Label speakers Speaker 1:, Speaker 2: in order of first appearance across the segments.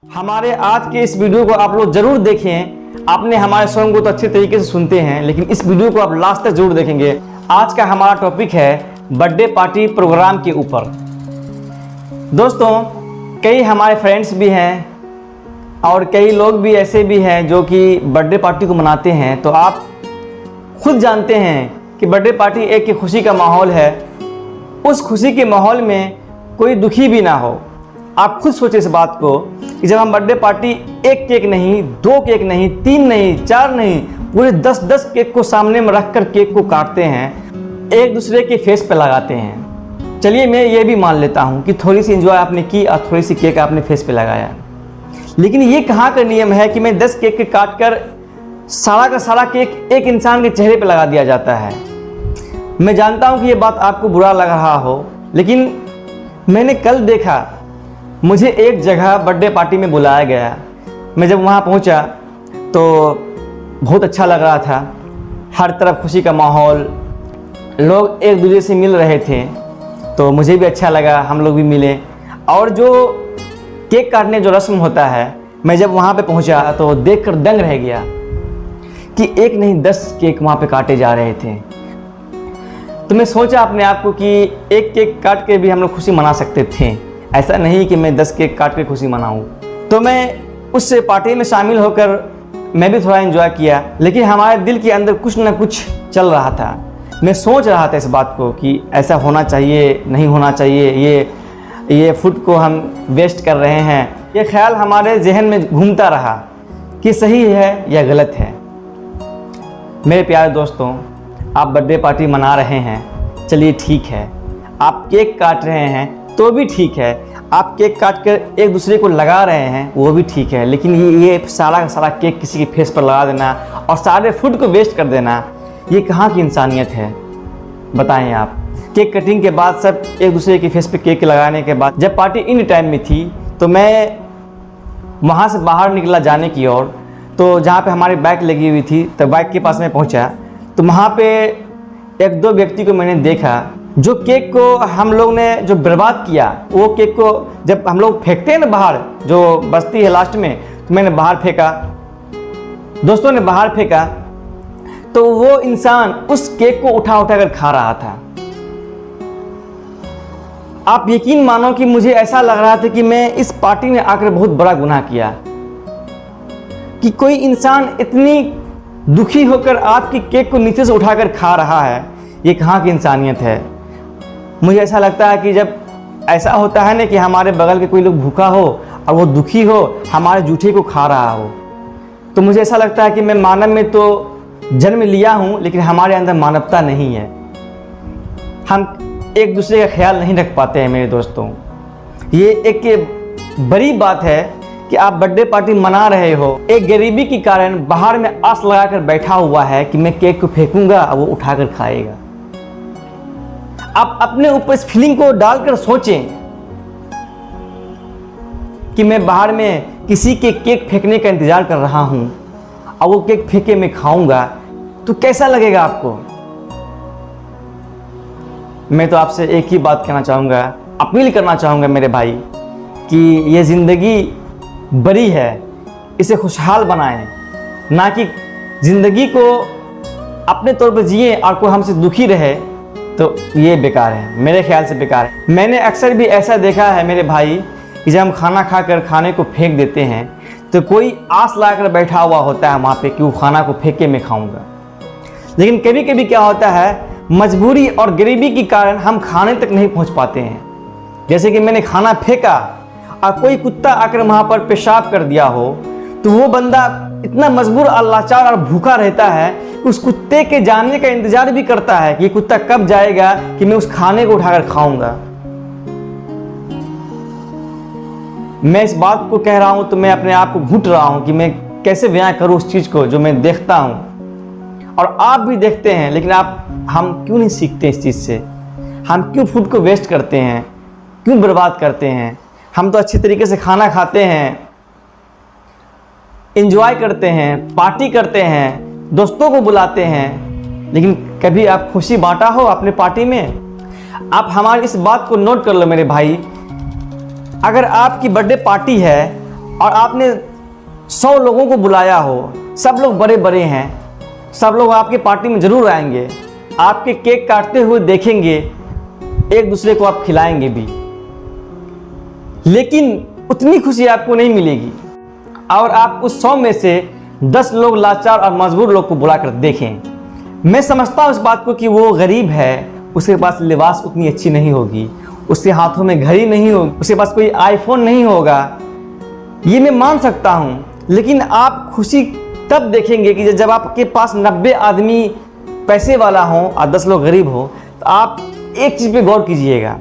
Speaker 1: हमारे आज के इस वीडियो को आप लोग जरूर देखें। आपने हमारे सॉन्ग को तो अच्छे तरीके से सुनते हैं, लेकिन इस वीडियो को आप लास्ट तक जरूर देखेंगे। आज का हमारा टॉपिक है बर्थडे पार्टी प्रोग्राम के ऊपर। दोस्तों, कई हमारे फ्रेंड्स भी हैं और कई लोग भी ऐसे भी हैं जो कि बर्थडे पार्टी को मनाते हैं। तो आप खुद जानते हैं कि बर्थडे पार्टी एक खुशी का माहौल है। उस खुशी के माहौल में कोई दुखी भी ना हो। आप खुद सोचें इस बात को कि जब हम बर्थडे पार्टी एक केक नहीं, दो केक नहीं, तीन नहीं, चार नहीं, पूरे 10-10 केक को सामने में रखकर केक को काटते हैं, एक दूसरे के फेस पे लगाते हैं। चलिए मैं ये भी मान लेता हूँ कि थोड़ी सी एंजॉय आपने की और थोड़ी सी केक आपने फेस पे लगाया, लेकिन ये कहाँ का नियम है कि मैं 10 केक के काट कर सारा का सारा केक एक इंसान के चेहरे पे लगा दिया जाता है। मैं जानता हूँ कि ये बात आपको बुरा लग रहा हो, लेकिन मैंने कल देखा, मुझे एक जगह बर्थडे पार्टी में बुलाया गया। मैं जब वहाँ पहुँचा तो बहुत अच्छा लग रहा था। हर तरफ खुशी का माहौल, लोग एक दूसरे से मिल रहे थे, तो मुझे भी अच्छा लगा, हम लोग भी मिले। और जो केक काटने जो रस्म होता है, मैं जब वहाँ पे पहुँचा तो देखकर दंग रह गया कि एक नहीं 10 केक वहाँ पे काटे जा रहे थे। तो मैं सोचा अपने आप को कि एक केक काट के भी हम लोग खुशी मना सकते थे, ऐसा नहीं कि मैं 10 केक काट के खुशी मनाऊं। तो मैं उस पार्टी में शामिल होकर मैं भी थोड़ा एंजॉय किया, लेकिन हमारे दिल के अंदर कुछ ना कुछ चल रहा था। मैं सोच रहा था इस बात को कि ऐसा होना चाहिए, नहीं होना चाहिए, ये फूड को हम वेस्ट कर रहे हैं। ये ख्याल हमारे जहन में घूमता रहा कि सही है या गलत है। मेरे प्यारे दोस्तों, आप बर्थडे पार्टी मना रहे हैं, चलिए ठीक है। आप केक काट रहे हैं तो भी ठीक है, आप केक काट कर एक दूसरे को लगा रहे हैं वो भी ठीक है, लेकिन ये सारा का सारा केक किसी के फेस पर लगा देना और सारे फूड को वेस्ट कर देना, ये कहाँ की इंसानियत है बताएं आप। केक कटिंग के बाद सब एक दूसरे के फेस पे केक लगाने के बाद जब पार्टी इन टाइम में थी, तो मैं वहाँ से बाहर निकला जाने की ओर। तो जहाँ पे हमारी बाइक लगी हुई थी, तो बाइक के पास में पहुँचा तो वहाँ पे एक दो व्यक्ति को मैंने देखा जो केक को हम लोग ने जो बर्बाद किया, वो केक को जब हम लोग फेंकते हैं ना बाहर, जो बचती है लास्ट में, तो मैंने बाहर फेंका, दोस्तों ने बाहर फेंका, तो वो इंसान उस केक को उठा उठा कर खा रहा था। आप यकीन मानो कि मुझे ऐसा लग रहा था कि मैं इस पार्टी में आकर बहुत बड़ा गुनाह किया कि कोई इंसान इतनी दुखी होकर आपकी केक को नीचे से उठाकर खा रहा है। ये कहाँ की इंसानियत है। मुझे ऐसा लगता है कि जब ऐसा होता है ना कि हमारे बगल के कोई लोग भूखा हो और वो दुखी हो, हमारे जूठे को खा रहा हो, तो मुझे ऐसा लगता है कि मैं मानव में तो जन्म लिया हूँ, लेकिन हमारे अंदर मानवता नहीं है। हम एक दूसरे का ख्याल नहीं रख पाते हैं मेरे दोस्तों। ये एक बड़ी बात है कि आप बर्थडे पार्टी मना रहे हो, एक गरीबी के कारण बाहर में आस लगाकर बैठा हुआ है कि मैं केक को फेंकूंगा, वो उठाकर खाएगा। आप अपने ऊपर इस फीलिंग को डालकर सोचें कि मैं बाहर में किसी के केक फेंकने का इंतजार कर रहा हूं और वो केक फेंके मैं खाऊंगा, तो कैसा लगेगा आपको। मैं तो आपसे एक ही बात कहना चाहूँगा, अपील करना चाहूँगा मेरे भाई, कि ये ज़िंदगी बड़ी है, इसे खुशहाल बनाएं, ना कि ज़िंदगी को अपने तौर पर जिए और कोई हमसे दुखी रहे, तो ये बेकार है, मेरे ख्याल से बेकार है। मैंने अक्सर भी ऐसा देखा है मेरे भाई कि जब हम खाना खाकर खाने को फेंक देते हैं, तो कोई आस लगाकर बैठा हुआ होता है वहाँ पे कि वो खाना को फेंक के मैं खाऊंगा। लेकिन कभी कभी क्या होता है, मजबूरी और गरीबी के कारण हम खाने तक नहीं पहुँच पाते हैं। जैसे कि मैंने खाना फेंका और कोई कुत्ता आकर वहाँ पर पेशाब कर दिया हो, तो वो बंदा इतना मजबूर और लाचार और भूखा रहता है, उस कुत्ते के जाने का इंतजार भी करता है कि ये कुत्ता कब जाएगा कि मैं उस खाने को उठाकर खाऊंगा। मैं इस बात को कह रहा हूं तो मैं अपने आप को घुट रहा हूं कि मैं कैसे बयां करूं उस चीज को जो मैं देखता हूं और आप भी देखते हैं, लेकिन हम क्यों नहीं सीखते इस चीज से। हम क्यों फूड को वेस्ट करते हैं, क्यों बर्बाद करते हैं। हम तो अच्छी तरीके से खाना खाते हैं, एंजॉय करते हैं, पार्टी करते हैं, दोस्तों को बुलाते हैं, लेकिन कभी आप खुशी बांटा हो अपने पार्टी में। आप हमारी इस बात को नोट कर लो मेरे भाई, अगर आपकी बर्थडे पार्टी है और आपने 100 लोगों को बुलाया हो, सब लोग बड़े बड़े हैं, सब लोग आपके पार्टी में ज़रूर आएंगे, आपके केक काटते हुए देखेंगे, एक दूसरे को आप खिलाएंगे भी, लेकिन उतनी खुशी आपको नहीं मिलेगी। और आप उस 100 में से 10 लोग लाचार और मजबूर लोग को बुलाकर देखें। मैं समझता हूँ इस बात को कि वो गरीब है, उसके पास लिबास उतनी अच्छी नहीं होगी, उसके हाथों में घड़ी नहीं होगी, उसके पास कोई आईफोन नहीं होगा, ये मैं मान सकता हूँ। लेकिन आप खुशी तब देखेंगे कि जब आपके पास 90 आदमी पैसे वाला हो और 10 लोग गरीब हो। तो आप एक चीज़ पे गौर कीजिएगा,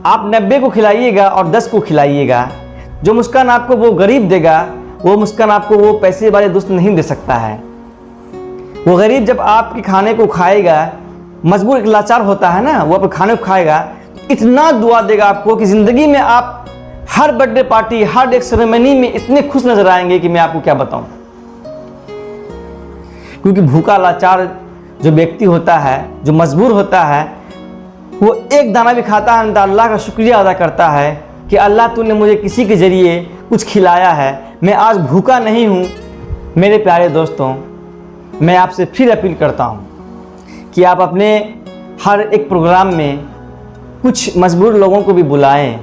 Speaker 1: आप 90 को खिलाइएगा और 10 को खिलाइएगा, जो मुस्कान आपको वो गरीब देगा, वो मुस्कान आपको वो पैसे वाले दोस्त नहीं दे सकता है। वो गरीब जब आपके खाने को खाएगा, मजबूर एक लाचार होता है ना, वो अपने खाने को खाएगा, इतना दुआ देगा आपको कि ज़िंदगी में आप हर बर्थडे पार्टी, हर एक सेरेमनी में इतने खुश नजर आएंगे कि मैं आपको क्या बताऊं। क्योंकि भूखा लाचार जो व्यक्ति होता है, जो मजबूर होता है, वो एक दाना भी खाता है तो अल्लाह का शुक्रिया अदा करता है कि अल्लाह तूने मुझे किसी के ज़रिए कुछ खिलाया है, मैं आज भूखा नहीं हूँ। मेरे प्यारे दोस्तों, मैं आपसे फिर अपील करता हूँ कि आप अपने हर एक प्रोग्राम में कुछ मजबूर लोगों को भी बुलाएं,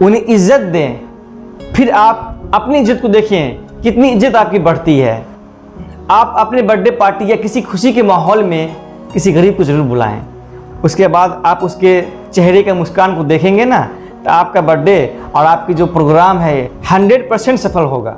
Speaker 1: उन्हें इज्जत दें। फिर आप अपनी इज्जत को देखें, कितनी इज्जत आपकी बढ़ती है। आप अपने बर्थडे पार्टी या किसी खुशी के माहौल में किसी गरीब को ज़रूर बुलाएं। उसके बाद आप उसके चेहरे के मुस्कान को देखेंगे ना, तो आपका बर्थडे और आपकी जो प्रोग्राम है 100% सफल होगा।